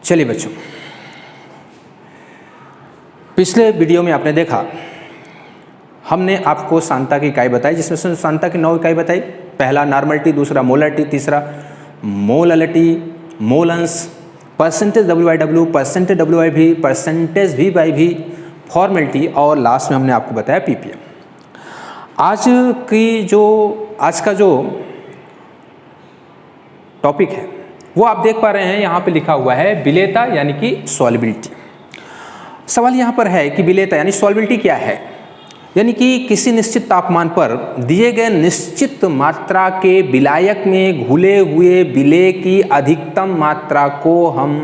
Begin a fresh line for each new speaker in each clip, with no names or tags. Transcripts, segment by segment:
चलिए बच्चों, पिछले वीडियो में आपने देखा हमने आपको सांता की इकाई बताई, जिसमें से सांता की 9 इकाई बताई। पहला नॉर्मलिटी, दूसरा मोलरिटी, तीसरा मोललिटी, मोलंस, percentage WIW, percentage WIV, percentage V/V, formality और लास्ट में हमने आपको बताया PPM। आज का जो टॉपिक है वो आप देख पा रहे हैं, यहाँ पे लिखा हुआ है विलेयता यानी कि सॉल्युबिलिटी। सवाल यहाँ पर है कि विलेयता यानी सॉल्युबिलिटी क्या है, यानी कि किसी निश्चित तापमान पर दिए गए निश्चित मात्रा के विलायक में घुले हुए विलेय की अधिकतम मात्रा को हम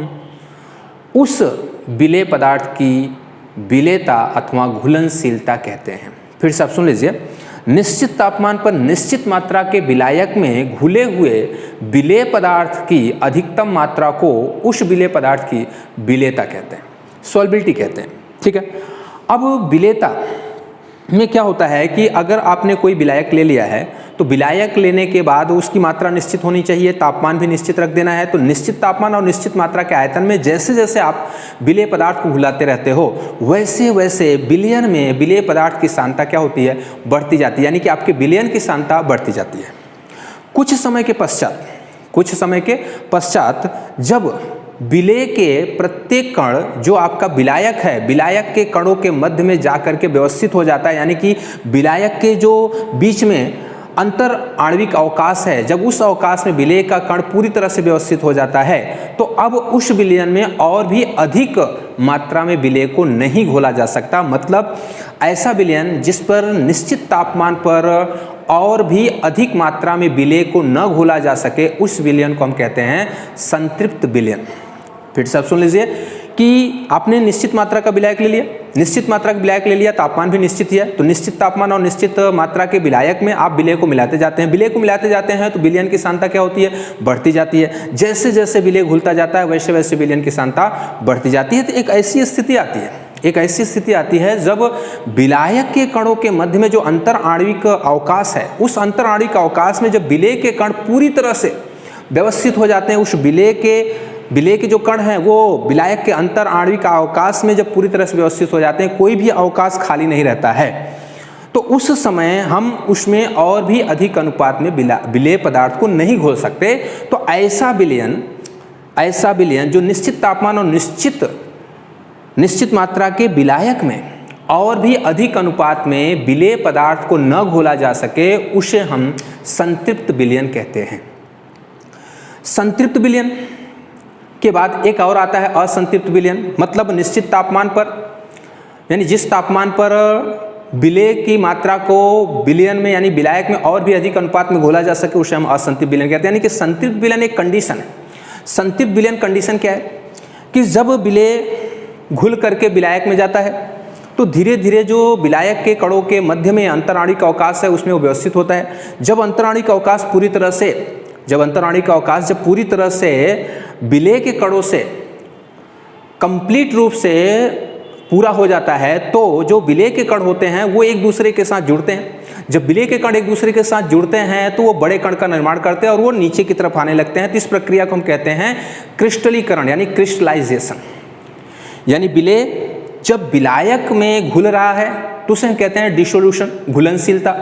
उस विलेय पदार्थ की विलेयता अथवा घुलनशीलता कहते हैं। फिर से आप सुन लीजिए, निश्चित तापमान पर निश्चित मात्रा के विलायक में घुले हुए विलेय पदार्थ की अधिकतम मात्रा को उस विलेय पदार्थ की विलेयता कहते हैं, सॉल्युबिलिटी कहते हैं। ठीक है, अब विलेयता में क्या होता है कि अगर आपने कोई विलायक ले लिया है तो विलायक लेने के बाद उसकी मात्रा निश्चित होनी चाहिए, तापमान भी निश्चित रख देना है। तो निश्चित तापमान और निश्चित मात्रा के आयतन में जैसे जैसे आप विलेय पदार्थ को घुलाते रहते हो वैसे वैसे विलयन में विलेय पदार्थ की सांद्रता क्या होती है, बढ़ती जाती है, यानी कि आपके विलयन की सांद्रता बढ़ती जाती है। कुछ समय के पश्चात जब विलेय के प्रत्येक कण जो आपका विलायक है, विलायक के कणों के मध्य में जाकर के व्यवस्थित हो जाता है, यानी कि विलायक के जो बीच में अंतर आणविक अवकाश है, जब उस अवकाश में विलेय का कण पूरी तरह से व्यवस्थित हो जाता है तो अब उस विलयन में और भी अधिक मात्रा में विलेय को नहीं घोला जा सकता। मतलब ऐसा विलयन जिस पर निश्चित तापमान पर और भी अधिक मात्रा में विलेय को न घोला जा सके, उस विलयन को हम कहते हैं संतृप्त विलयन। फिर से आप सुन लीजिए कि आपने निश्चित मात्रा का विलायक ले लिया, निश्चित मात्रा का विलायक ले लिया, तापमान भी निश्चित ही है, तो निश्चित तापमान और निश्चित मात्रा के विलायक में आप विलेय को मिलाते जाते हैं। विलेय को मिलाते जाते हैं तो विलयन की सांद्रता क्या होती है, बढ़ती जाती है। जैसे जैसे विलेय घुलता जाता है वैसे वैसे विलयन की सांद्रता बढ़ती जाती है। तो एक ऐसी स्थिति आती है जब विलायक के कणों के मध्य में जो अंतर आणविक अवकाश है, उस अंतर आणविक अवकाश में जब विलेय के कण पूरी तरह से व्यवस्थित हो जाते हैं, उस विलेय के जो कण हैं वो विलायक के अंतर आणविक अवकाश में जब पूरी तरह से व्यवस्थित हो जाते हैं, कोई भी अवकाश खाली नहीं रहता है, तो उस समय हम उसमें और भी अधिक अनुपात में विलेय पदार्थ को नहीं घोल सकते। तो ऐसा विलयन जो निश्चित तापमान और निश्चित मात्रा के विलायक में और भी अधिक अनुपात में विलेय पदार्थ को न घोला जा सके, उसे हम संतृप्त विलयन कहते हैं। संतृप्त विलयन के बाद एक और आता है असंतृप्त विलयन। मतलब निश्चित तापमान पर, यानी जिस तापमान पर विलेय की मात्रा को विलयन में यानी विलायक में और भी अधिक अनुपात में घोला जा सके, उसे हम असंतृप्त विलयन कहते हैं। यानी कि संतृप्त विलयन एक कंडीशन है। संतृप्त विलयन कंडीशन क्या है कि जब विलेय घुल करके विलायक में जाता है तो धीरे धीरे जो विलायक के कणों के मध्य में अंतर आणविक अवकाश है उसमें वो व्यवस्थित होता है। जब अंतर आणविक अवकाश पूरी तरह से विलेय के कणों से कंप्लीट रूप से पूरा हो जाता है तो जो विलेय के कण होते हैं वो एक दूसरे के साथ जुड़ते हैं। जब विलेय के कण एक दूसरे के साथ जुड़ते हैं तो वो बड़े कण का निर्माण करते हैं और वो नीचे की तरफ आने लगते हैं। तो इस प्रक्रिया को हम कहते हैं क्रिस्टलीकरण यानी क्रिस्टलाइजेशन। यानी विलेय जब विलायक में घुल रहा है तो उसे हम कहते हैं डिसोल्यूशन, घुलनशीलता।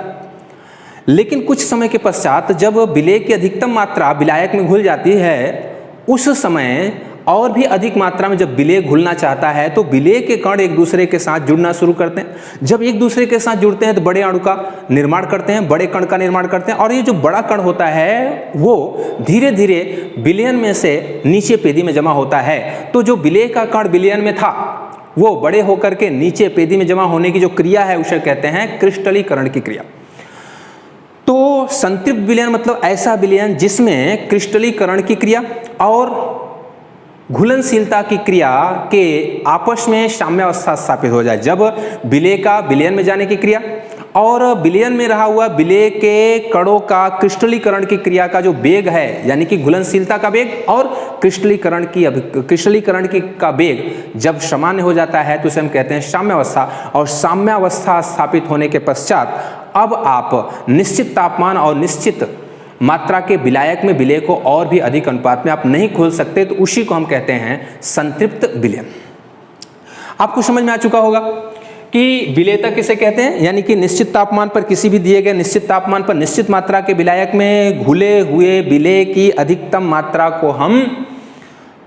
लेकिन कुछ समय के पश्चात जब विलेय की अधिकतम मात्रा विलायक में घुल जाती है, उस समय और भी अधिक मात्रा में जब विलेय घुलना चाहता है तो विलेय के कण एक दूसरे के साथ जुड़ना शुरू करते हैं। जब एक दूसरे के साथ जुड़ते हैं तो बड़े अणु का निर्माण करते हैं, बड़े कण का निर्माण करते हैं, और ये जो बड़ा कण होता है वो धीरे धीरे विलयन में से नीचे पेदी में जमा होता है। तो जो विलेय का कण विलयन में था वो बड़े होकर के नीचे पेदी में जमा होने की जो क्रिया है उसे कहते हैं क्रिस्टलीकरण की क्रिया। तो संतृप्त विलयन मतलब ऐसा विलयन जिसमें क्रिस्टलीकरण की क्रिया और घुलनशीलता की क्रिया के आपस में साम्यावस्था स्थापित हो जाए। जब विलेय का विलयन में जाने की क्रिया और विलयन में रहा हुआ विलेय के कणों का क्रिस्टलीकरण की क्रिया का जो वेग है, यानी कि घुलनशीलता का वेग और क्रिस्टलीकरण का वेग जब सामान्य हो जाता है तो उसे हम कहते हैं साम्यावस्था। और साम्यावस्था स्थापित होने के पश्चात अब आप निश्चित तापमान और निश्चित मात्रा के विलायक में विलेय को और भी अधिक अनुपात में आप नहीं घोल सकते, तो उसी को हम कहते हैं संतृप्त विलयन। आपको समझ में आ चुका होगा कि विलेयता किसे कहते हैं, यानी कि निश्चित तापमान पर, किसी भी दिए गए निश्चित तापमान पर निश्चित मात्रा के विलायक में घुले हुए विलेय की अधिकतम मात्रा को हम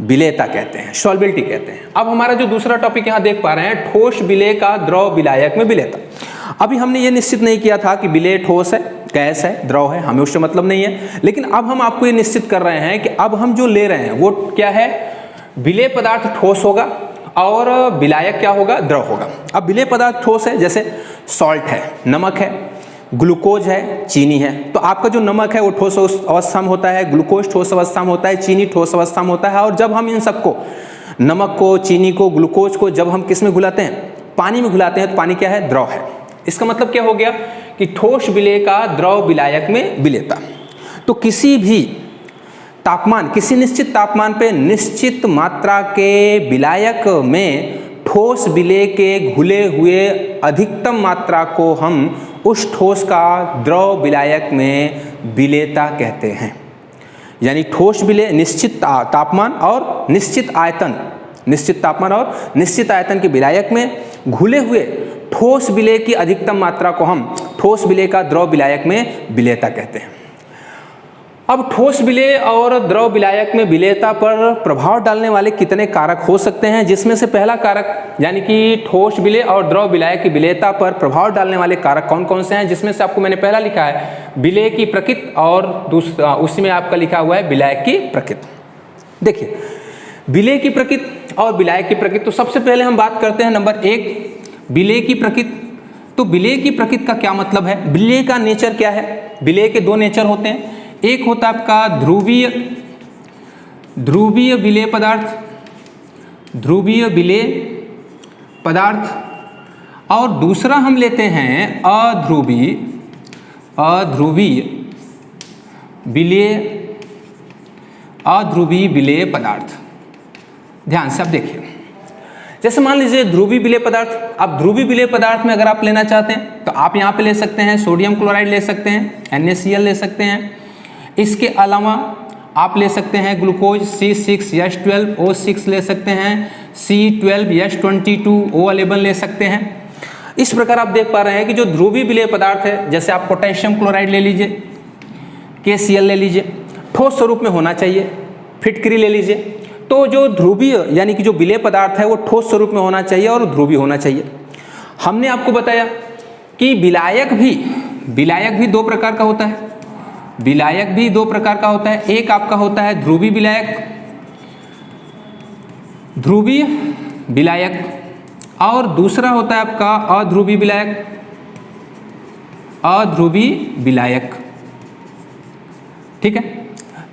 विलेयता कहते हैं, सॉल्युबिलिटी कहते हैं। अब हमारा जो दूसरा टॉपिक यहाँ देख पा रहे हैं, ठोस विलेय का द्रव विलायक में विलेयता। अभी हमने ये निश्चित नहीं किया था कि विलेय ठोस है, गैस है, द्रव है, हमें उससे मतलब नहीं है, लेकिन अब हम आपको ये निश्चित कर रहे हैं कि अब हम जो ले रहे हैं वो क्या है, विलेय पदार्थ ठोस होगा और विलायक क्या होगा, द्रव होगा। अब विलेय पदार्थ ठोस है, जैसे सॉल्ट है, नमक है, ग्लूकोज है, चीनी है। तो आपका जो नमक है वो ठोस अवस्था में होता है, ग्लूकोज ठोस अवस्था में होता है, चीनी ठोस अवस्था में होता है। और जब हम इन सबको, नमक को, चीनी को, ग्लूकोज को जब हम किस में घुलाते हैं, पानी में घुलाते हैं, तो पानी क्या है, द्रव है। इसका मतलब क्या हो गया कि ठोस विलेय का द्रव विलायक में विलेयता। तो किसी भी तापमान, किसी निश्चित तापमान पे निश्चित मात्रा के विलायक में ठोस विलेय के घुले हुए अधिकतम मात्रा को हम उस ठोस का द्रव विलायक में विलेयता कहते हैं। यानी ठोस विलेय निश्चित तापमान और निश्चित आयतन, निश्चित तापमान और निश्चित आयतन के विलायक में घुले हुए ठोस विलेय की अधिकतम मात्रा को हम ठोस विलेय का द्रव विलायक में विलेयता कहते हैं। अब ठोस विलेय और द्रव विलायक में विलेयता पर प्रभाव डालने वाले कितने कारक हो सकते हैं, जिसमें से पहला कारक, यानी कि ठोस विलेय और द्रव विलायक की विलेयता पर प्रभाव डालने वाले कारक कौन कौन से हैं, जिसमें से आपको मैंने पहला लिखा है विलेय की प्रकृति और दूसरा उसी में आपका लिखा हुआ है विलायक की प्रकृति। देखिए विलेय की प्रकृति और विलायक की प्रकृति, तो सबसे पहले हम बात करते हैं नंबर 1 विलेय की प्रकृति। तो विलेय की प्रकृति का क्या मतलब है, विलेय का नेचर क्या है। विलेय के दो नेचर होते हैं, एक होता है आपका ध्रुवीय विलेय पदार्थ, ध्रुवीय विलेय पदार्थ, और दूसरा हम लेते हैं अध्रुवीय विलेय पदार्थ। ध्यान से आप देखिए, जैसे मान लीजिए ध्रुवीय विलेय पदार्थ। अब ध्रुवीय विलेय पदार्थ में अगर आप लेना चाहते हैं तो आप यहाँ पे ले सकते हैं सोडियम क्लोराइड ले सकते हैं, NaCl ले सकते हैं। इसके अलावा आप ले सकते हैं ग्लूकोज C6H12O6 ले सकते हैं, C12H22O11 ले सकते हैं। इस प्रकार आप देख पा रहे हैं कि जो ध्रुवीय विलेय पदार्थ है, जैसे आप पोटेशियम क्लोराइड ले लीजिए, KCl ले लीजिए, ठोस स्वरूप में होना चाहिए। फिटकरी ले लीजिए, तो जो ध्रुवीय यानी कि जो विलेय पदार्थ है वो ठोस स्वरूप में होना चाहिए और ध्रुवीय होना चाहिए। हमने आपको बताया कि विलायक भी दो प्रकार का होता है, विलायक भी दो प्रकार का होता है। एक आपका होता है ध्रुवीय विलायक और दूसरा होता है आपका अध्रुवीय विलायक। ठीक है,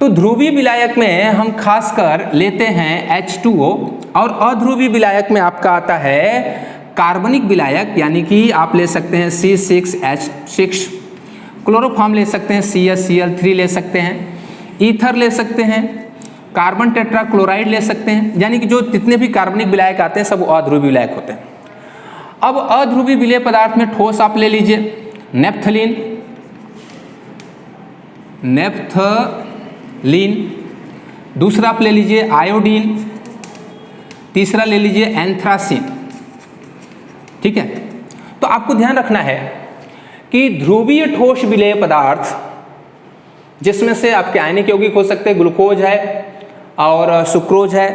तो ध्रुवीय विलायक में हम खासकर लेते हैं H2O और अध्रुवीय विलायक में आपका आता है कार्बनिक विलायक, यानी कि आप ले सकते हैं C6H6, क्लोरोफॉर्म ले सकते हैं CaCl3 ले सकते हैं, ईथर ले सकते हैं, कार्बन टेट्रा क्लोराइड ले सकते हैं। यानी कि जो जितने भी कार्बनिक विलायक आते हैं सब अध्रुवीय विलायक होते हैं। अब अध्रुवीय विलेय पदार्थ में ठोस आप ले लीजिए नेप्थलीन, दूसरा आप ले लीजिए आयोडीन, तीसरा ले लीजिए एंथ्रासिन। ठीक है, तो आपको ध्यान रखना है कि ध्रुवीय ठोस विलेय पदार्थ जिसमें से आपके आयनिक यौगिक हो सकते हैं, ग्लूकोज है और सुक्रोज है,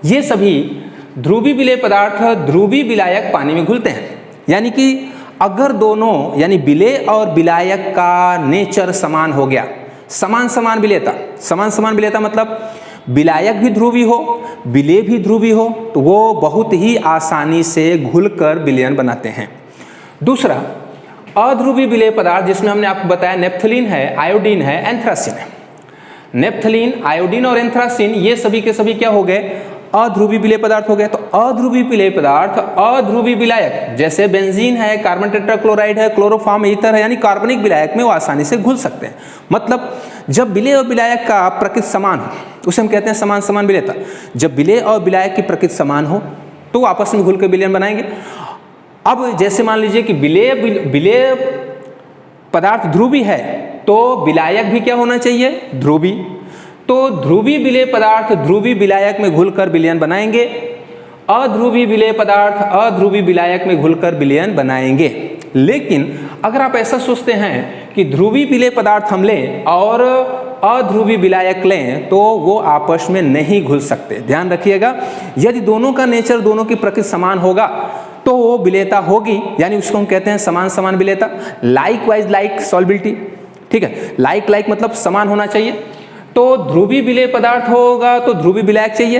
ये सभी ध्रुवीय विलेय पदार्थ ध्रुवीय विलायक पानी में घुलते हैं। यानी कि अगर दोनों यानी विलेय और विलायक का नेचर समान हो गया, समान विलेयता मतलब विलायक भी ध्रुवीय हो, विलेय भी ध्रुवीय हो, तो वो बहुत ही आसानी से घुलकर विलयन बनाते हैं। दूसरा अध्रुवीय विलेय पदार्थ जिसमें हमने आपको बताया नेप्थलीन है, आयोडीन है, एंथ्रासिन है। नेप्थलीन, आयोडीन और एंथ्रासिन ये सभी के सभी क्या हो गए, अध्रुवीय विलेय पदार्थ हो गए। तो अध्रुवीय विलेय पदार्थ अध्रुवीय विलायक जैसे बेंजीन है, कार्बन टेट्राक्लोराइड है, क्लोरोफॉर्म, ईथर है, यानी कार्बनिक विलायक में वो आसानी से घुल सकते हैं। मतलब जब विलेय और विलायक का प्रकृति समान हो उसे हम कहते हैं समान विलेयता। जब विलेय और विलायक की प्रकृति समान हो तो आपस में घुल कर विलयन बनाएंगे। अब जैसे मान लीजिए कि विलेय पदार्थ ध्रुवीय है तो विलायक भी क्या होना चाहिए, ध्रुवी। तो ध्रुवी विलेय पदार्थ ध्रुवी विलायक में घुलकर विलयन बनाएंगे, अध्रुवी विलेय पदार्थ अध्रुवी विलायक में घुलकर विलयन बनाएंगे। लेकिन अगर आप ऐसा सोचते हैं कि ध्रुवी विलेय पदार्थ हम लें और अध्रुवी विलायक लें तो वो आपस में नहीं घुल सकते। ध्यान रखिएगा, यदि दोनों का नेचर, दोनों की प्रकृति समान होगा तो वो विलेयता होगी, यानी उसको हम कहते हैं समान समान विलेयता। लाइक वाइज लाइक सॉल्बिलिटी, ठीक है, लाइक लाइक मतलब समान होना चाहिए। तो ध्रुवी विलेय पदार्थ होगा तो ध्रुवी विलायक चाहिए,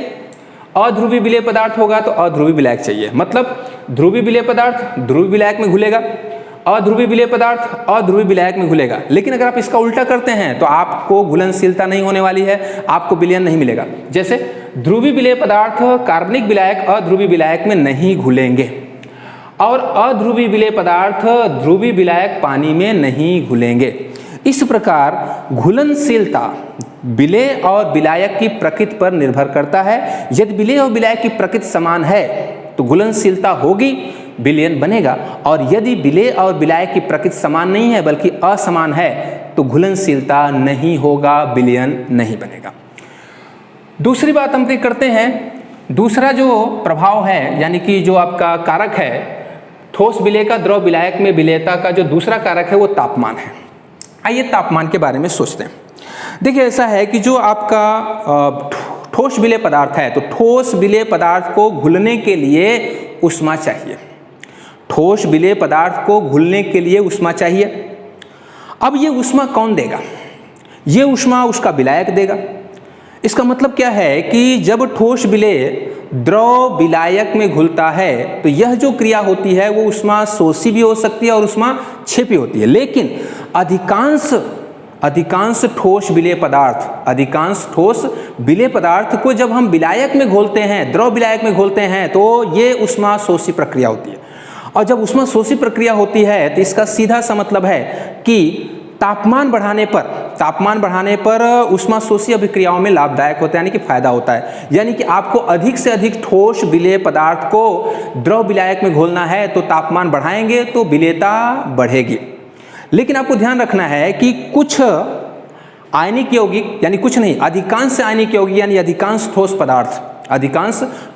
अध्रुवी विलेय पदार्थ होगा तो अध्रुवी विलायक चाहिए। मतलब ध्रुवी विलेय पदार्थ ध्रुवी विलायक में घुलेगा, अध्रुवी विलेय पदार्थ अध्रुवी विलायक में घुलेगा। लेकिन अगर आप इसका उल्टा करते हैं तो आपको घुलनशीलता नहीं होने वाली है, आपको विलयन नहीं मिलेगा। जैसे ध्रुवी विलेय पदार्थ कार्बनिक विलायक अध्रुवी विलायक में नहीं घुलेंगे और अध्रुवी विलेय पदार्थ ध्रुवी विलायक पानी में नहीं घुलेंगे। इस प्रकार घुलनशीलता विलेय और विलायक की प्रकृति पर निर्भर करता है। यदि विलेय और विलायक की प्रकृति समान है तो घुलनशीलता होगी, विलयन बनेगा, और यदि विलेय और विलायक की प्रकृति समान नहीं है बल्कि असमान है तो घुलनशीलता नहीं होगा, विलयन नहीं बनेगा। दूसरी बात हम देख करते हैं, दूसरा जो प्रभाव है यानी कि जो आपका कारक है ठोस विलेय का द्रव विलायक में विलेयता का जो दूसरा कारक है वो तापमान है। आइए तापमान के बारे में सोचते हैं। देखिए ऐसा है कि जो आपका ठोस विलेय पदार्थ है तो ठोस विलेय पदार्थ को घुलने के लिए ऊष्मा चाहिए, ठोस विलेय पदार्थ को घुलने के लिए ऊष्मा चाहिए। अब ये ऊष्मा कौन देगा? ये ऊष्मा उसका विलायक देगा। इसका मतलब क्या है कि जब ठोस विलेय द्रव विलायक में घुलता है तो यह जो क्रिया होती है वो ऊष्मा शोषी भी हो सकती है और ऊष्मा क्षेपी होती है। लेकिन अधिकांश ठोस विलेय पदार्थ को जब हम विलायक में घोलते हैं, द्रव विलायक में घोलते हैं तो ये ऊष्मा शोषी प्रक्रिया होती है। और जब ऊष्मा शोषी प्रक्रिया होती है तो इसका सीधा सा मतलब है कि तापमान बढ़ाने पर ऊष्मा शोषी अभिक्रियाओं में लाभदायक होता है, यानी कि फायदा होता है। यानी कि आपको अधिक से अधिक ठोस विलेय पदार्थ को द्रव विलायक में घोलना है तो तापमान बढ़ाएंगे तो विलेयता बढ़ेगी। लेकिन आपको ध्यान रखना है कि कुछ आयनिक यौगिक, यानी कुछ नहीं, अधिकांश आयनिक यौगिक यानी अधिकांश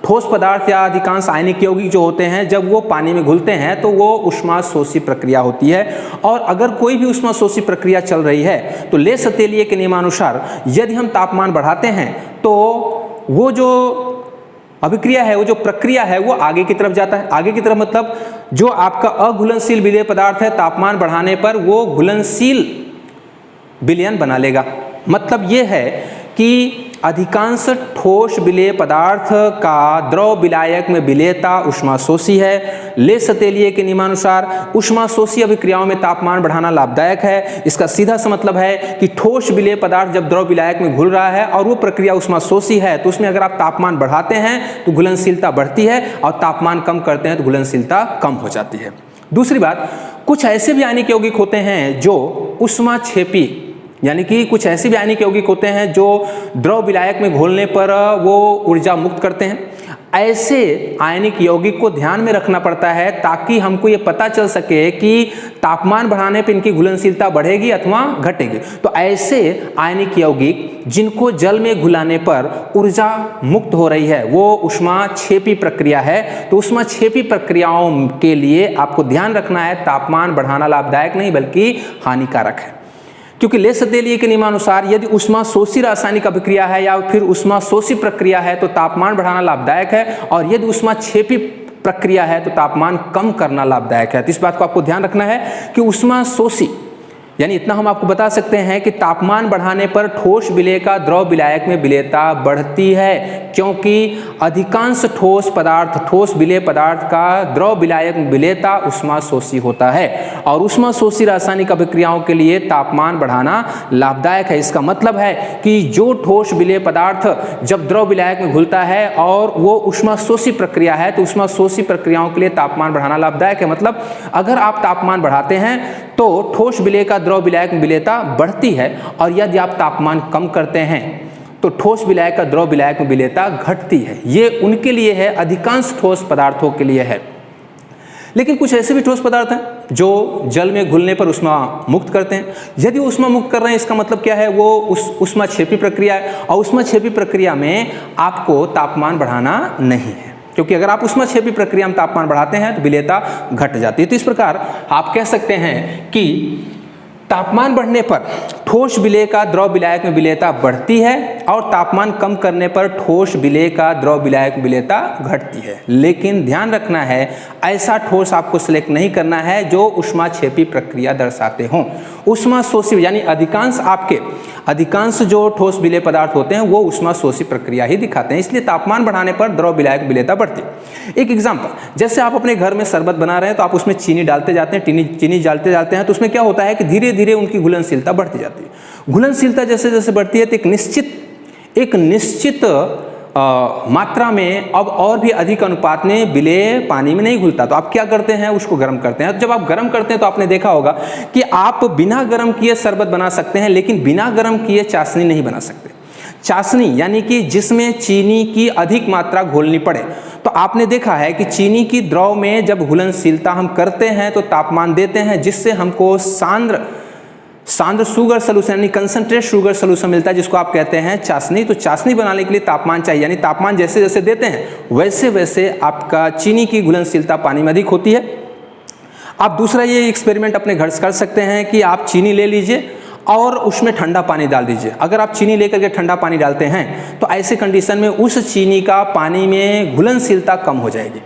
ठोस पदार्थ या अधिकांश आयनिक यौगिक जो होते हैं जब वो पानी में घुलते हैं तो वो ऊष्मा शोषी प्रक्रिया होती है। और अगर कोई भी ऊष्मा शोषी प्रक्रिया चल रही है तो ले सतेलिए के नियमानुसार यदि हम तापमान बढ़ाते हैं तो वो जो अभिक्रिया है, वो जो प्रक्रिया है वो आगे की तरफ जाता है। आगे की तरफ मतलब जो आपका अघुलनशील विलेय पदार्थ है तापमान बढ़ाने पर वो घुलनशील विलयन बना लेगा। मतलब ये है कि अधिकांश ठोस विलेय पदार्थ का द्रव विलायक में विलेयता ऊष्मा शोषी है। ले सतेलिए के नियमानुसार ऊष्मा शोषी अभिक्रियाओं में तापमान बढ़ाना लाभदायक है। इसका सीधा सा मतलब है कि ठोस विलेय पदार्थ जब द्रव विलायक में घुल रहा है और वो प्रक्रिया ऊष्मा शोषी है तो उसमें अगर आप तापमान बढ़ाते हैं तो घुलनशीलता बढ़ती है और तापमान कम करते हैं तो घुलनशीलता कम हो जाती है। दूसरी बात, कुछ ऐसे भी आयनिक यौगिक होते हैं जो ऊष्मा क्षेपी, यानी कि कुछ ऐसे भी आयनिक यौगिक होते हैं जो द्रव विलायक में घोलने पर वो ऊर्जा मुक्त करते हैं। ऐसे आयनिक यौगिक को ध्यान में रखना पड़ता है ताकि हमको ये पता चल सके कि तापमान बढ़ाने पर इनकी घुलनशीलता बढ़ेगी अथवा घटेगी। तो ऐसे आयनिक यौगिक जिनको जल में घुलाने पर ऊर्जा मुक्त हो रही है वो ऊष्मा क्षेपी प्रक्रिया है। तो ऊष्मा क्षेपी प्रक्रियाओं के लिए आपको ध्यान रखना है तापमान बढ़ाना लाभदायक नहीं बल्कि हानिकारक है। क्योंकि ले सतेलिए के नियमानुसार यदि ऊष्मा शोषी रासायनिक अभिक्रिया है या फिर ऊष्मा शोषी प्रक्रिया है तो तापमान बढ़ाना लाभदायक है, और यदि ऊष्मा क्षेपी प्रक्रिया है तो तापमान कम करना लाभदायक है। तो इस बात को आपको ध्यान रखना है कि ऊष्मा शोषी यानी इतना हम आपको बता सकते हैं कि तापमान बढ़ाने पर ठोस विलेय का द्रव विलायक में विलेयता बढ़ती है, क्योंकि अधिकांश ठोस विलेय पदार्थ का द्रव विलायक में विलेयता ऊष्मा शोषी होता है और ऊष्मा शोषी रासायनिक अभिक्रियाओं के लिए तापमान बढ़ाना लाभदायक है। इसका मतलब है कि जो ठोस विलेय पदार्थ जब द्रव विलायक में घुलता है और वो ऊष्मा शोषी प्रक्रिया है तो ऊष्मा शोषी प्रक्रियाओं के लिए तापमान बढ़ाना लाभदायक है। मतलब अगर आप तापमान बढ़ाते हैं तो ठोस विलेय का द्रव विलायक में विलेयता बढ़ती है, और यदि आप तापमान कम करते हैं तो ठोस विलायक का द्रव विलायक में विलेयता घटती है। ये उनके लिए है, अधिकांश ठोस पदार्थों के लिए है। लेकिन कुछ ऐसे भी ठोस पदार्थ हैं जो जल में घुलने पर ऊष्मा मुक्त करते हैं। यदि ऊष्मा मुक्त कर रहे हैं, इसका मतलब क्या है, वो ऊष्माक्षेपी प्रक्रिया है, और ऊष्माक्षेपी प्रक्रिया में आपको तापमान बढ़ाना नहीं है, क्योंकि अगर आप ऊष्माक्षेपी प्रक्रिया में तापमान बढ़ाते हैं तो विलेयता घट जाती है। तो इस प्रकार आप कह सकते हैं कि तापमान बढ़ने पर ठोस विलेय का द्रव विलायक में विलेयता बढ़ती है, और तापमान कम करने पर ठोस विलेय का द्रव विलायक में विलेयता घटती है। लेकिन ध्यान रखना है, ऐसा ठोस आपको सिलेक्ट नहीं करना है जो ऊष्माक्षेपी प्रक्रिया दर्शाते हों। ऊष्माशोषी यानी अधिकांश जो ठोस विलेय पदार्थ होते हैं वो ऊष्माशोषी प्रक्रिया ही दिखाते हैं, इसलिए तापमान बढ़ाने पर द्रव विलायक विलेयता बढ़ती है। एक एग्जाम्पल, जैसे आप अपने घर में शरबत बना रहे हैं तो आप उसमें चीनी डालते जाते हैं, चीनी डालते जाते हैं, तो उसमें क्या होता है कि धीरे धीरे उनकी घुलनशीलता बढ़ती जाती है। घुलनशीलता जैसे जैसे बढ़ती है तो एक निश्चित मात्रा में अब और भी अधिक अनुपात में विलेय पानी में नहीं घुलता, तो आप क्या करते हैं, उसको गर्म करते हैं। तो जब आप गर्म करते हैं तो आपने देखा होगा कि आप बिना गर्म किए शरबत बना सकते हैं, लेकिन बिना गर्म किए चाशनी नहीं बना सकते। चाशनी यानी कि जिसमें चीनी की अधिक मात्रा घोलनी पड़े। तो आपने देखा है कि चीनी की द्रव में जब घुलनशीलता हम करते हैं तो तापमान देते हैं, जिससे हमको सांद्र शुगर सोल्यूशन यानी कंसंट्रेट शुगर सोल्यूशन मिलता है, जिसको आप कहते हैं चाशनी। तो चाशनी बनाने के लिए तापमान चाहिए, यानी तापमान जैसे जैसे देते हैं वैसे वैसे आपका चीनी की घुलनशीलता पानी में अधिक होती है। आप दूसरा ये एक्सपेरिमेंट अपने घर से कर सकते हैं कि आप चीनी ले लीजिए और उसमें ठंडा पानी डाल दीजिए। अगर आप चीनी लेकर के ठंडा पानी डालते हैं तो ऐसे कंडीशन में उस चीनी का पानी में घुलनशीलता कम हो जाएगी।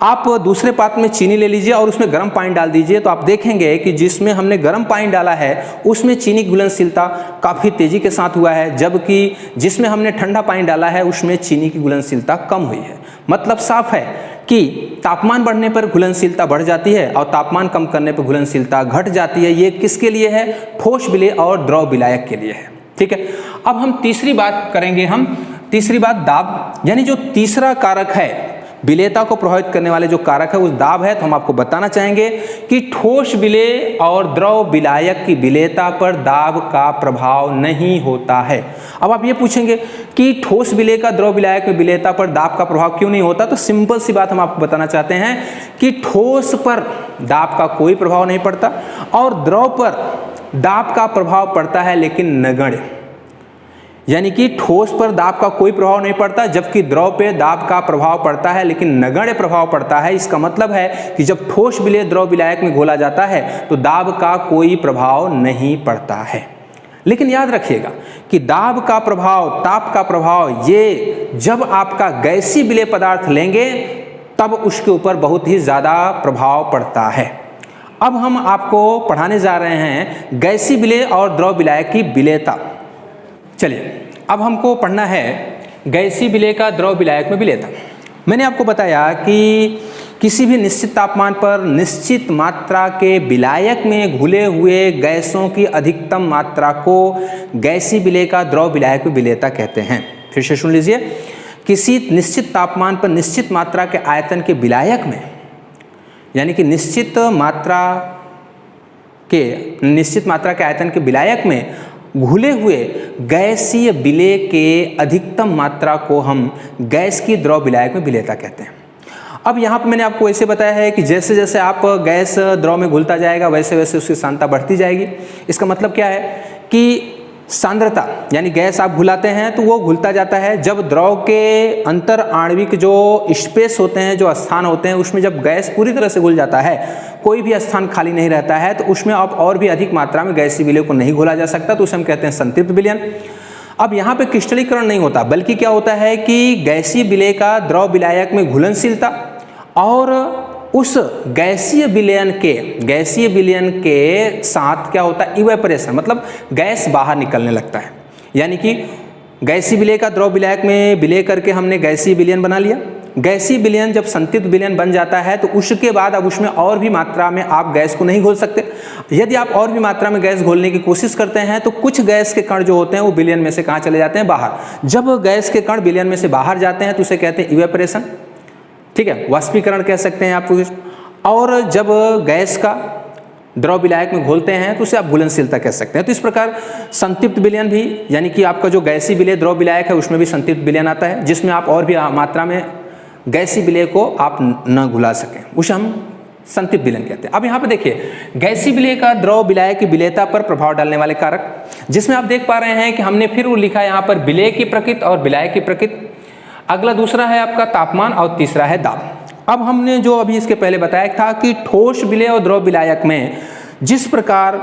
आप दूसरे पात्र में चीनी ले लीजिए और उसमें गर्म पानी डाल दीजिए, तो आप देखेंगे कि जिसमें हमने गर्म पानी डाला है उसमें चीनी की घुलनशीलता काफ़ी तेज़ी के साथ हुआ है, जबकि जिसमें हमने ठंडा पानी डाला है उसमें चीनी की घुलनशीलता कम हुई है। मतलब साफ है कि तापमान बढ़ने पर घुलनशीलता बढ़ जाती है और तापमान कम करने पर घुलनशीलता घट जाती है। ये किसके लिए है, ठोस विलेय और द्रव विलायक के लिए है। ठीक है, अब हम तीसरी बात करेंगे। तीसरी बात दाब, यानी जो तीसरा कारक है विलेयता को प्रभावित करने वाले जो कारक है उस दाब है। तो हम आपको बताना चाहेंगे कि ठोस विलेय और द्रव विलायक की विलेयता पर दाब का प्रभाव नहीं होता है। अब आप ये पूछेंगे कि ठोस विलेय का द्रव विलायक में विलेयता पर दाब का प्रभाव क्यों नहीं होता, तो सिंपल सी बात हम आपको बताना चाहते हैं कि ठोस पर दाब का कोई प्रभाव नहीं पड़ता और द्रव पर दाब का प्रभाव पड़ता है, लेकिन नगण्य। यानी कि ठोस पर दाब का कोई प्रभाव नहीं पड़ता, जबकि द्रव पे दाब का प्रभाव पड़ता है, लेकिन नगण्य प्रभाव पड़ता है। इसका मतलब है कि जब ठोस विलेय द्रव विलायक में घोला जाता है तो दाब का कोई प्रभाव नहीं पड़ता है। लेकिन याद रखिएगा कि दाब का प्रभाव, ताप का प्रभाव, ये जब आपका गैसीय विलेय पदार्थ लेंगे तब उसके ऊपर बहुत ही ज़्यादा प्रभाव पड़ता है। अब हम आपको पढ़ाने जा रहे हैं गैसीय विलेय और द्रव विलायक की विलेयता। चलिए, अब हमको पढ़ना है गैसीय विलेय का द्रव विलायक में विलेयता। मैंने आपको बताया कि किसी भी निश्चित तापमान पर निश्चित मात्रा के विलायक में घुले हुए गैसों की अधिकतम मात्रा को गैसीय विलेय का द्रव विलायक में विलेयता कहते हैं। फिर से सुन लीजिए, किसी निश्चित तापमान पर निश्चित मात्रा के आयतन के विलायक में, यानी कि निश्चित मात्रा के आयतन के विलायक में घुले हुए गैसीय विलेय के अधिकतम मात्रा को हम गैस की द्रव विलायक में विलेयता कहते हैं। अब यहाँ पर मैंने आपको ऐसे बताया है कि जैसे जैसे आप गैस द्रव में घुलता जाएगा वैसे वैसे उसकी सांद्रता बढ़ती जाएगी। इसका मतलब क्या है कि सांद्रता यानी गैस आप घुलाते हैं तो वो घुलता जाता है। जब द्रव के अंतर आणविक जो स्पेस होते हैं, जो स्थान होते हैं, उसमें जब गैस पूरी तरह से घुल जाता है, कोई भी स्थान खाली नहीं रहता है, तो उसमें अब और भी अधिक मात्रा में गैसीय विलेय को नहीं घोला जा सकता, तो उसे हम कहते हैं संतृप्त विलयन। अब यहाँ पे क्रिस्टलीकरण नहीं होता, बल्कि क्या होता है कि गैसीय विलेय का द्रव विलायक में घुलनशीलता और उस गैसीय विलयन के साथ क्या होता है, इवेपोरेशन, मतलब गैस बाहर निकलने लगता है। यानी कि गैसीय विलेय का द्रव विलायक में विलेय करके हमने गैसीय विलयन बना लिया। गैसीय विलयन जब संतृप्त विलयन बन जाता है तो उसके बाद अब उसमें और भी मात्रा में आप गैस को नहीं घोल सकते। यदि आप और भी मात्रा में गैस घोलने की कोशिश करते हैं तो कुछ गैस के कण जो होते हैं वो विलयन में से कहाँ चले जाते हैं, बाहर। जब गैस के कण विलयन में से बाहर जाते हैं तो उसे कहते हैं इवेपोरेशन। ठीक है, वाष्पीकरण कह सकते हैं आप। और जब गैस का द्रव विलायक में घोलते हैं तो उसे आप घुलनशीलता कह सकते हैं। तो इस प्रकार संतृप्त विलयन भी, यानी कि आपका जो गैसीय विलेय द्रव विलायक है उसमें भी संतृप्त विलयन आता है, जिसमें आप और भी मात्रा में गैसीय विलेय को आप न घुला सकें, उसे हम संतृप्त विलयन कहते हैं। अब यहाँ पे देखिए गैसीय विलेय का द्रव विलायक की विलेयता पर प्रभाव डालने वाले कारक, जिसमें आप देख पा रहे हैं कि हमने फिर वो लिखा है यहाँ पर विलेय की प्रकृति और विलायक की प्रकृति। अगला दूसरा है आपका तापमान और तीसरा है दाब। अब हमने जो अभी इसके पहले बताया था कि ठोस विलेय और द्रव विलायक में जिस प्रकार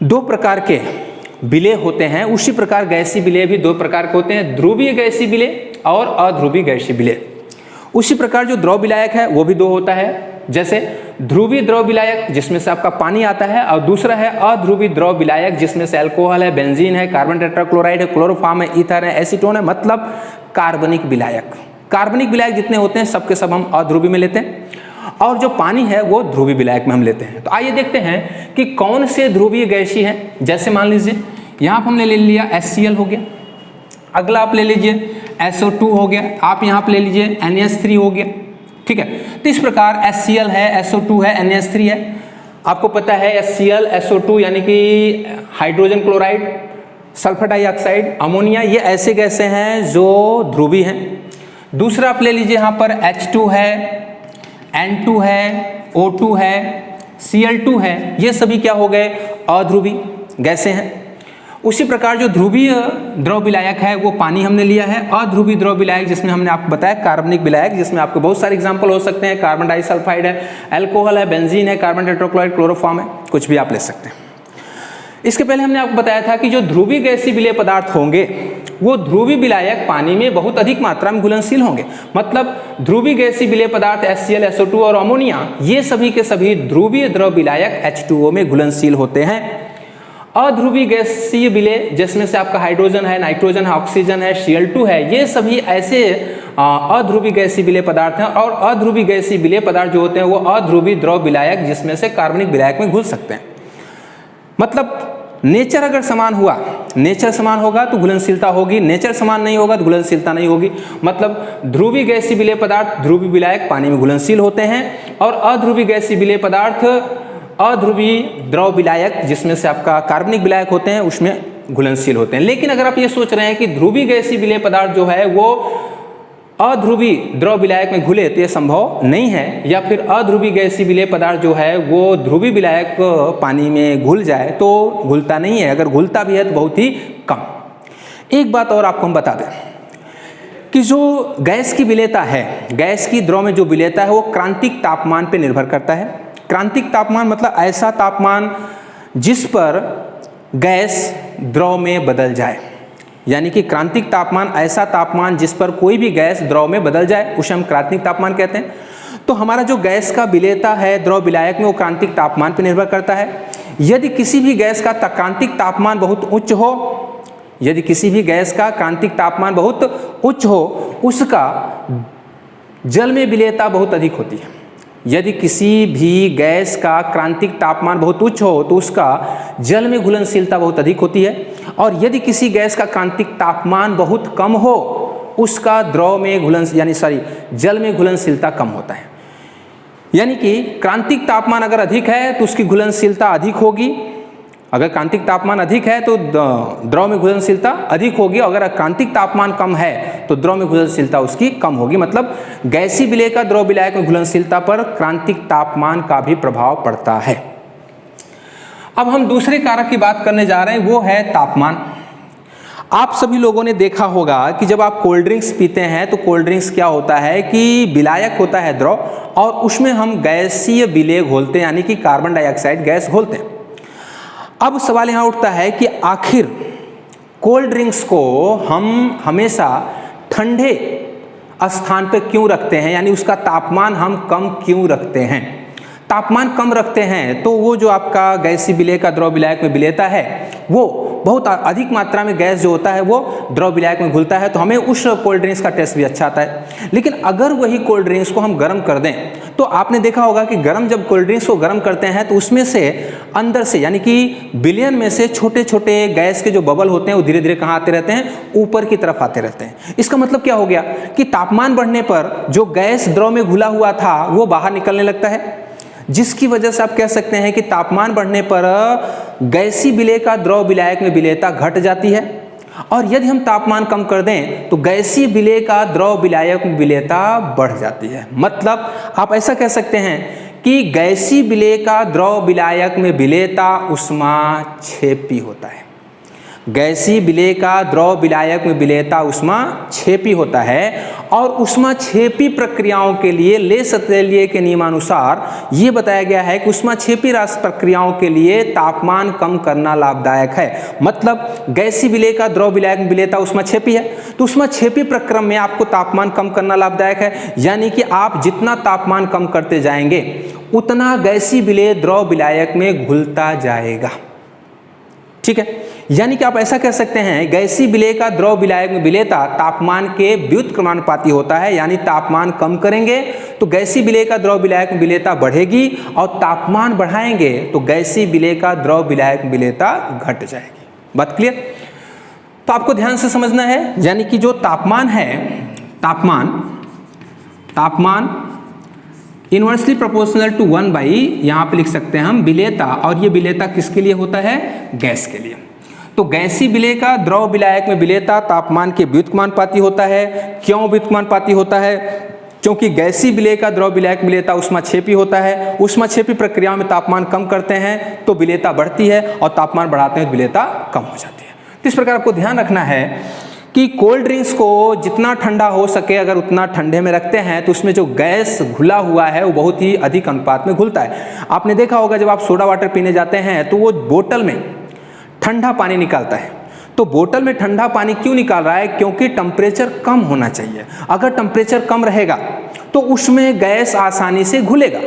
दो प्रकार के विलेय होते हैं, उसी प्रकार गैसीय विलेय भी दो प्रकार के होते हैं, ध्रुवीय गैसीय विलेय और अध्रुवीय गैसीय विलेय। उसी प्रकार जो द्रव विलायक है वो भी दो होता है, जैसे ध्रुवीय द्रव विलायक जिसमें से आपका पानी आता है, और दूसरा है अध्रुवीय द्रव विलायक जिसमें से अल्कोहल है, बेंजीन है, कार्बन टेट्राक्लोराइड है, क्लोरोफॉर्म है, ईथर है, एसीटोन है, मतलब कार्बनिक विलायक। कार्बनिक विलायक जितने होते हैं सबके सब हम अध्रुवीय में लेते हैं, और जो पानी है वो ध्रुवीय विलायक में हम लेते हैं। तो आइए देखते हैं कि कौन से ध्रुवीय गैसीय हैं। जैसे मान लीजिए यहाँ पर हमने ले लिया HCl हो गया, अगला आप ले लीजिए SO2 हो गया, आप यहाँ पर ले लीजिए NH3 हो गया, ठीक है। तो इस प्रकार HCl है, SO2 है, NH3 है। आपको पता है HCl, SO2 यानी कि hydrogen chloride, sulphur dioxide, ammonia, ये ऐसे गैसें हैं जो ध्रुवीय हैं। दूसरा आप ले लीजिए यहाँ पर H2 है, N2 है, O2 है, Cl2 है, ये सभी क्या हो गए अध्रुवीय गैसें हैं। उसी प्रकार जो ध्रुवीय द्रव विलायक है वो पानी हमने लिया है, अध्रुवीय द्रव विलायक जिसमें हमने आपको बताया कार्बनिक विलायक, जिसमें आपको बहुत सारे एग्जांपल हो सकते हैं, कार्बन डाइसल्फाइड है, अल्कोहल है, बेंजीन है, कार्बन टेट्राक्लोराइड, क्लोरोफॉर्म है, कुछ भी आप ले सकते हैं। इसके पहले हमने आपको बताया था कि जो ध्रुवीय गैसीय विलेय पदार्थ होंगे वो ध्रुवीय विलायक पानी में बहुत अधिक मात्रा में घुलनशील होंगे। मतलब ध्रुवीय गैसीय विलेय पदार्थ HCl, SO2 और अमोनिया ये सभी के सभी ध्रुवीय द्रव विलायक H2O में घुलनशील होते हैं। अध्रुवीय गैसीय विलेय जिसमें से आपका हाइड्रोजन है, नाइट्रोजन है, ऑक्सीजन है, Cl2 है, ये सभी ऐसे अध्रुवीय गैसीय विलेय पदार्थ हैं। और अध्रुवीय गैसीय विलेय पदार्थ जो होते हैं वो अध्रुवीय द्रव विलायक जिसमें से कार्बनिक विलायक में घुल सकते हैं। मतलब नेचर अगर समान हुआ, नेचर समान होगा तो घुलनशीलता होगी, नेचर समान नहीं होगा तो घुलनशीलता नहीं होगी। मतलब ध्रुवीय गैसीय विलेय पदार्थ ध्रुवीय विलायक पानी में घुलनशील होते हैं, और अध्रुवीय गैसीय विलेय पदार्थ अध्रुवीय द्रव विलायक जिसमें से आपका कार्बनिक विलायक होते हैं उसमें घुलनशील होते हैं। लेकिन अगर आप ये सोच रहे हैं कि ध्रुवीय गैसीय विलेय पदार्थ जो है वो अध्रुवीय द्रव विलायक में घुले, तो यह संभव नहीं है, या फिर अध्रुवीय गैसीय विलेय पदार्थ जो है वो ध्रुवीय विलायक पानी में घुल जाए तो घुलता नहीं है, अगर घुलता भी है तो बहुत ही कम। एक बात और आपको हम बता दें कि जो गैस की विलेयता है, गैस की द्रव में जो विलेयता है वो क्रांतिक तापमान पर निर्भर करता है। क्रांतिक तापमान मतलब ऐसा तापमान जिस पर गैस द्रव में बदल जाए, यानी कि क्रांतिक तापमान ऐसा तापमान जिस पर कोई भी गैस द्रव में बदल जाए उसे हम क्रांतिक तापमान कहते हैं। तो हमारा जो गैस का विलेयता है द्रव विलायक में वो क्रांतिक तापमान पर निर्भर करता है। यदि किसी भी गैस का क्रांतिक तापमान बहुत उच्च हो, यदि किसी भी गैस का क्रांतिक तापमान बहुत उच्च हो, उसका जल में विलेयता बहुत अधिक होती है। यदि किसी भी गैस का क्रांतिक तापमान बहुत उच्च हो तो उसका जल में घुलनशीलता बहुत अधिक होती है, और यदि किसी गैस का क्रांतिक तापमान बहुत कम हो उसका द्रव में जल में घुलनशीलता कम होता है। यानी कि क्रांतिक तापमान अगर अधिक है तो उसकी घुलनशीलता अधिक होगी, अगर क्रांतिक तापमान अधिक है तो द्रव में घुलनशीलता अधिक होगी, अगर क्रांतिक तापमान कम है तो द्रव में घुलनशीलता उसकी कम होगी। मतलब गैसीय विलेय का द्रव विलायक में घुलनशीलता पर क्रांतिक तापमान का भी प्रभाव पड़ता है। अब हम दूसरे कारक की बात करने जा रहे हैं, वो है तापमान। आप सभी लोगों ने देखा होगा कि जब आप कोल्ड ड्रिंक्स पीते हैं तो कोल्ड ड्रिंक्स क्या होता है कि विलायक होता है द्रव, और उसमें हम गैसीय विलेय घोलते हैं, यानी कि कार्बन डाइऑक्साइड गैस घोलते हैं। अब सवाल यहाँ उठता है कि आखिर कोल्ड ड्रिंक्स को हम हमेशा ठंडे स्थान पर क्यों रखते हैं, यानी उसका तापमान हम कम क्यों रखते हैं। तापमान कम रखते हैं तो वो जो आपका गैसीय विलेय का द्रव विलायक में विलेयता है वो बहुत अधिक मात्रा में गैस जो होता है वो द्रव विलायक में घुलता है, तो हमें उस कोल्ड ड्रिंक्स का टेस्ट भी अच्छा आता है। लेकिन अगर वही कोल्ड ड्रिंक्स को हम गर्म कर दें तो आपने देखा होगा कि जब कोल्ड ड्रिंक्स को गर्म करते हैं तो उसमें से अंदर से, यानी कि विलयन में से छोटे छोटे गैस के जो बबल होते हैं वो धीरे धीरे कहाँ आते रहते हैं, ऊपर की तरफ आते रहते हैं। इसका मतलब क्या हो गया कि तापमान बढ़ने पर जो गैस द्रव में घुला हुआ था वो बाहर निकलने लगता है, जिसकी वजह से आप कह सकते हैं कि तापमान बढ़ने पर गैसीय विलेय का द्रव विलायक में विलेयता घट जाती है, और यदि हम तापमान कम कर दें तो गैसीय विलेय का द्रव विलायक में विलेयता बढ़ जाती है। मतलब आप ऐसा कह सकते हैं कि गैसीय विलेय का द्रव विलायक में विलेयता ऊष्माक्षेपी होता है। गैसीय विलेय का द्रव विलायक में विलेयता ऊष्माक्षेपी होता है और ऊष्माक्षेपी प्रक्रियाओं के लिए ले के नियमानुसार ये बताया गया है कि ऊष्माक्षेपी रास प्रक्रियाओं के लिए तापमान कम करना लाभदायक है। मतलब गैसीय विलेय का द्रव विलायक में विलेयता ऊष्माक्षेपी है, तो ऊष्माक्षेपी प्रक्रम में आपको तापमान कम करना लाभदायक है, यानी कि आप जितना तापमान कम करते जाएंगे उतना गैसीय विलेय द्रव विलायक में घुलता जाएगा। ठीक है, यानी कि आप ऐसा कह सकते हैं गैसीय विलेय का द्रव विलायक में विलेयता तापमान के व्युत्क्रमानुपाती होता है, यानी तापमान कम करेंगे तो गैसीय विलेय का द्रव विलायक में विलेयता बढ़ेगी और तापमान बढ़ाएंगे तो गैसीय विलेय का द्रव विलायक में विलेयता घट जाएगी। बात क्लियर? तो आपको ध्यान से समझना है, यानी कि जो तापमान है, तापमान इनवर्सली प्रोपोर्शनल टू 1 बाई, यहाँ पे लिख सकते हैं हम विलेयता, और ये विलेयता किसके लिए होता है? गैस के लिए। तो गैसीय विलेय का द्रव विलायक में विलेयता तापमान के व्युत्क्रमानुपाती होता है। क्यों व्युत्क्रमानुपाती होता है? क्योंकि गैसीय विलेय का द्रव विलायक में विलेयता ऊष्माक्षेपी होता है। ऊष्माक्षेपी प्रक्रियाओं में तापमान कम करते हैं तो विलेयता बढ़ती है और तापमान बढ़ाते हैं तो विलेयता कम हो जाती है। तो इस प्रकार आपको ध्यान रखना है कि कोल्ड ड्रिंक्स को जितना ठंडा हो सके अगर उतना ठंडे में रखते हैं तो उसमें जो गैस घुला हुआ है वो बहुत ही अधिक अनुपात में घुलता है। आपने देखा होगा जब आप सोडा वाटर पीने जाते हैं तो वो बोतल में ठंडा पानी निकालता है। तो बोतल में ठंडा पानी क्यों निकाल रहा है? क्योंकि टेम्परेचर कम होना चाहिए। अगर टेम्परेचर कम रहेगा तो उसमें गैस आसानी से घुलेगा।